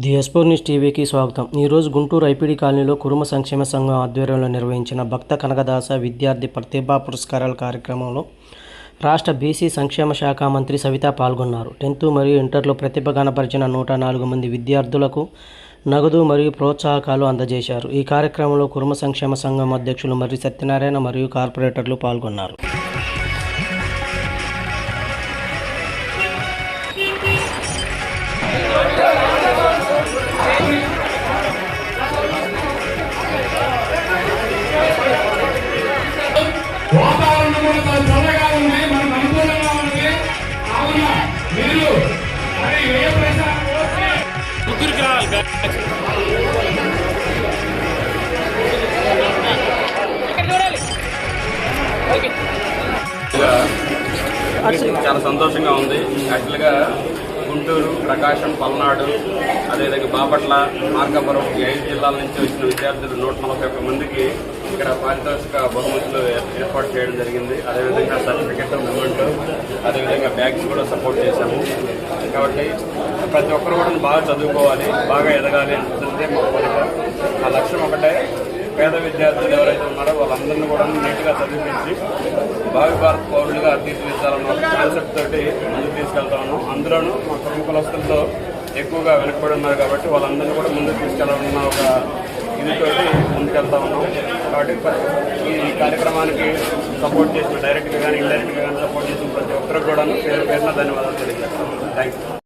The ఎస్పోర్ news టీవీకి స్వాగతం. ఈరోజు గుంటూరు ఐపీడీ కాలనీలో కురుమ సంక్షేమ సంఘం ఆధ్వర్యంలో నిర్వహించిన భక్త కనకదాస విద్యార్థి ప్రతిభా పురస్కారాల కార్యక్రమంలో రాష్ట్ర బీసీ సంక్షేమ శాఖ మంత్రి సవిత పాల్గొన్నారు. 10th మరియు ఇంటర్లో ప్రతిభ కనపరిచిన 104 మంది విద్యార్థులకు నగదు మరియు ప్రోత్సాహకాలు అందజేశారు. ఈ కార్యక్రమంలో కురుమ సంక్షేమ సంఘం అధ్యక్షులు మర్రి సత్యనారాయణ మరియు కార్పొరేటర్లు పాల్గొన్నారు. వాతావరణం కూడా చల్లగా ఉంది, మనకు అనుకూలంగా ఉంది. కావున మీరు మరి ఏ ప్రశ్న చాలా సంతోషంగా ఉంది. యాక్చువల్గా గుంటూరు, ప్రకాశం, పల్నాడు, అదేవిధంగా బాపట్ల, మార్కాపురం ఈ 5 జిల్లాల నుంచి వచ్చిన విద్యార్థులు 141 మందికి ఇక్కడ పారితోషిక బహుమతులు ఏర్పాటు చేయడం జరిగింది. అదేవిధంగా సర్టిఫికెట్, మెమెంట్, అదేవిధంగా బ్యాగ్స్ కూడా సపోర్ట్ చేశాము. కాబట్టి ప్రతి ఒక్కరు కూడా బాగా చదువుకోవాలి, బాగా ఎదగాలి అంటే మా కోరిక. ఆ లక్ష్యం ఒకటే, పేద విద్యార్థులు ఎవరైతే ఉన్నారో వాళ్ళందరినీ కూడా నీట్గా చదివించి భావి భారత పౌరులుగా తీర్చిదిద్దాలన్న ఒక కాన్సెప్ట్ తోటి ముందుకు తీసుకెళ్తా ఉన్నాం. అందులోనూ మా కుటుంబ కులస్తులతో ఎక్కువగా వెనకబడి ఉన్నారు కాబట్టి వాళ్ళందరినీ కూడా ముందుకు తీసుకెళ్లాలన్న ఒక ఇదితోటి ముందుకెళ్తా ఉన్నాం. కాబట్టి ఈ కార్యక్రమానికి సపోర్ట్ చేసిన డైరెక్ట్గా కానీ ఇండైరెక్ట్గా కానీ సపోర్ట్ చేసిన ప్రతి ఒక్కరికి కూడా పేరు పేరున ధన్యవాదాలు తెలియజేస్తాం. Thank you.